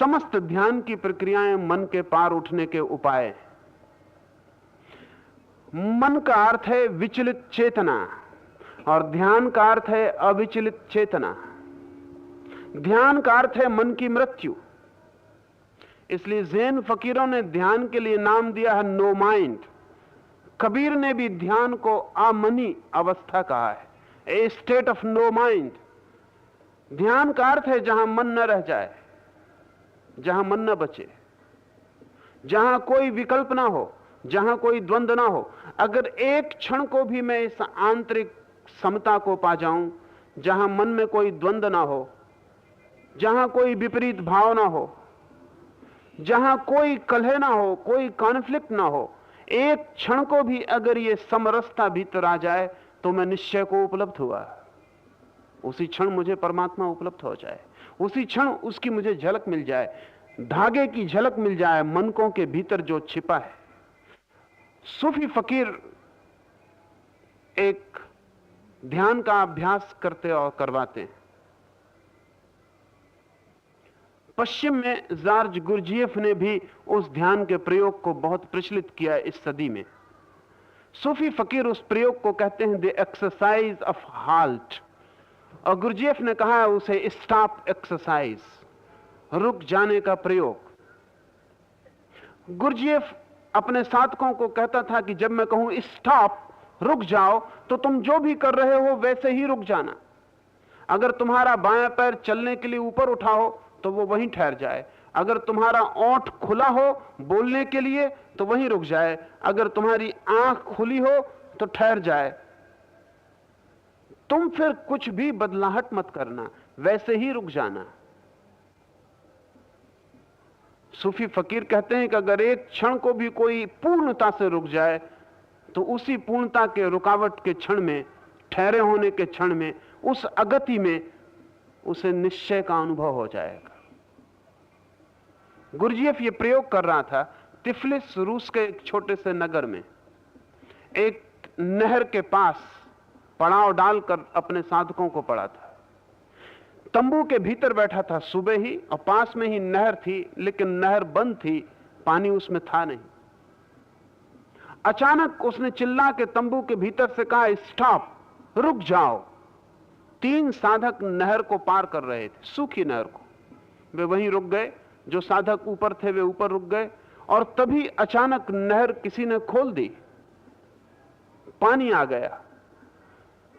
समस्त ध्यान की प्रक्रियाएं मन के पार उठने के उपाय हैं। मन का अर्थ है विचलित चेतना और ध्यान का अर्थ है अविचलित चेतना। ध्यान का अर्थ है मन की मृत्यु। इसलिए ज़ैन फकीरों ने ध्यान के लिए नाम दिया है नो माइंड। कबीर ने भी ध्यान को अमनी अवस्था कहा है, ए स्टेट ऑफ नो माइंड। ध्यान का अर्थ है जहां मन न रह जाए, जहां मन न बचे, जहां कोई विकल्प ना हो, जहां कोई द्वंद्व ना हो। अगर एक क्षण को भी मैं इस आंतरिक समता को पा जाऊं जहां मन में कोई द्वंद्व ना हो, जहां कोई विपरीत भाव ना हो, जहां कोई कलह ना हो, कोई कॉन्फ्लिक्ट ना हो, एक क्षण को भी अगर ये समरसता भीतर आ जाए तो मैं निश्चय को उपलब्ध हुआ। उसी क्षण मुझे परमात्मा उपलब्ध हो जाए, उसी क्षण उसकी मुझे झलक मिल जाए, धागे की झलक मिल जाए मनकों के भीतर जो छिपा है। सूफी फकीर एक ध्यान का अभ्यास करते और करवाते हैं। पश्चिम में जॉर्ज गुरजिएफ ने भी उस ध्यान के प्रयोग को बहुत प्रचलित किया इस सदी में। सूफी फकीर उस प्रयोग को कहते हैं द एक्सरसाइज ऑफ हाल्ट, और गुरजिएफ ने कहा है उसे स्टॉप एक्सरसाइज, रुक जाने का प्रयोग। गुरजिएफ अपने साधकों को कहता था कि जब मैं कहूं स्टॉप, रुक जाओ, तो तुम जो भी कर रहे हो वैसे ही रुक जाना। अगर तुम्हारा बायां पैर चलने के लिए ऊपर उठा हो तो वो वहीं ठहर जाए, अगर तुम्हारा ओंठ खुला हो बोलने के लिए तो वहीं रुक जाए, अगर तुम्हारी आंख खुली हो तो ठहर जाए। तुम फिर कुछ भी बदलाहट मत करना, वैसे ही रुक जाना। सूफी फकीर कहते हैं कि अगर एक क्षण को भी कोई पूर्णता से रुक जाए तो उसी पूर्णता के रुकावट के क्षण में, ठहरे होने के क्षण में, उस अगति में उसे निश्चय का अनुभव हो जाएगा। गुरजिएफ ये प्रयोग कर रहा था तिफलिस, रूस के एक छोटे से नगर में, एक नहर के पास पड़ाव डालकर अपने साधकों को पड़ा था। तंबू के भीतर बैठा था सुबह ही, और पास में ही नहर थी, लेकिन नहर बंद थी, पानी उसमें था नहीं। अचानक उसने चिल्ला के तंबू के भीतर से कहा स्टॉप, रुक जाओ। 3 साधक नहर को पार कर रहे थे, सूखी नहर को। वे वहीं रुक गए, जो साधक ऊपर थे वे ऊपर रुक गए, और तभी अचानक नहर किसी ने खोल दी, पानी आ गया।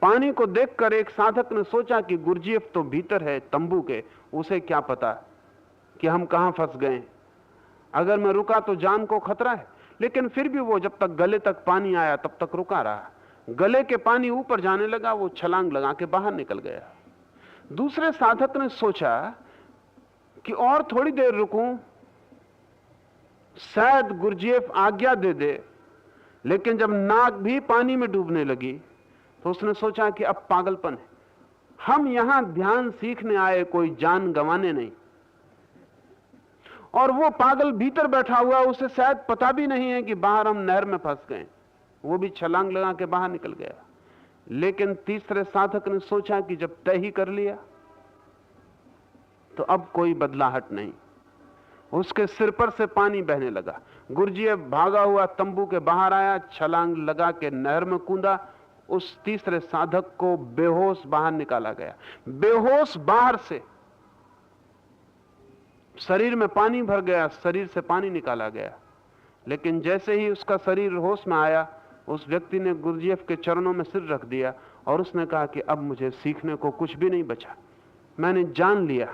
पानी को देखकर एक साधक ने सोचा कि गुरजिएफ तो भीतर है तंबू के, उसे क्या पता कि हम कहां फंस गए, अगर मैं रुका तो जान को खतरा है। लेकिन फिर भी वो जब तक गले तक पानी आया तब तक रुका रहा। गले के पानी ऊपर जाने लगा, वो छलांग लगा के बाहर निकल गया। दूसरे साधक ने सोचा कि और थोड़ी देर रुकूं, शायद गुरजिएफ आज्ञा दे दे। लेकिन जब नाक भी पानी में डूबने लगी तो उसने सोचा कि अब पागलपन है, हम यहां ध्यान सीखने आए, कोई जान गंवाने नहीं। और वो पागल भीतर बैठा हुआ, उसे शायद पता भी नहीं है कि बाहर हम नहर में फंस गए। वो भी छलांग लगा के बाहर निकल गया। लेकिन तीसरे साधक ने सोचा कि जब तय ही कर लिया तो अब कोई बदलाहट नहीं। उसके सिर पर से पानी बहने लगा। गुरजिएफ भागा हुआ तंबू के बाहर आया, छलांग लगा के नहर में कूदा। उस तीसरे साधक को बेहोश बाहर निकाला गया। बेहोश बाहर से, शरीर में पानी भर गया, शरीर से पानी निकाला गया। लेकिन जैसे ही उसका शरीर होश में आया, उस व्यक्ति ने गुरजिएफ के चरणों में सिर रख दिया और उसने कहा कि अब मुझे सीखने को कुछ भी नहीं बचा, मैंने जान लिया।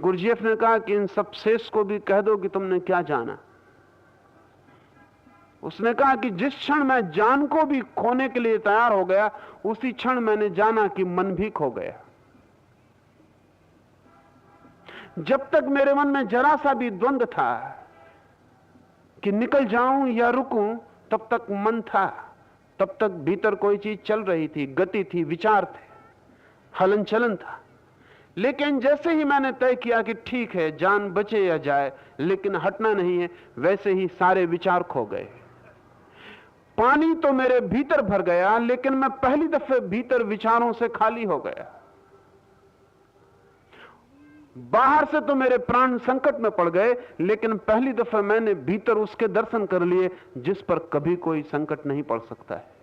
गुरजिएफ ने कहा कि इन सब शेष को भी कह दो कि तुमने क्या जाना। उसने कहा कि जिस क्षण मैं जान को भी खोने के लिए तैयार हो गया, उसी क्षण मैंने जाना कि मन भी खो गया। जब तक मेरे मन में जरा सा भी द्वंद्व था कि निकल जाऊं या रुकूं, तब तक मन था, तब तक भीतर कोई चीज चल रही थी, गति थी, विचार थे, हलन चलन था। लेकिन जैसे ही मैंने तय किया कि ठीक है, जान बचे या जाए लेकिन हटना नहीं है, वैसे ही सारे विचार खो गए। पानी तो मेरे भीतर भर गया, लेकिन मैं पहली दफे भीतर विचारों से खाली हो गया। बाहर से तो मेरे प्राण संकट में पड़ गए, लेकिन पहली दफा मैंने भीतर उसके दर्शन कर लिए जिस पर कभी कोई संकट नहीं पड़ सकता है।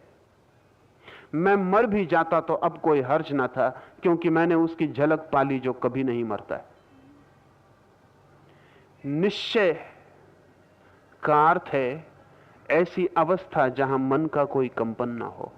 मैं मर भी जाता तो अब कोई हर्ज ना था, क्योंकि मैंने उसकी झलक पाली जो कभी नहीं मरता है। निश्चय का अर्थ है ऐसी अवस्था जहां मन का कोई कंपन ना हो।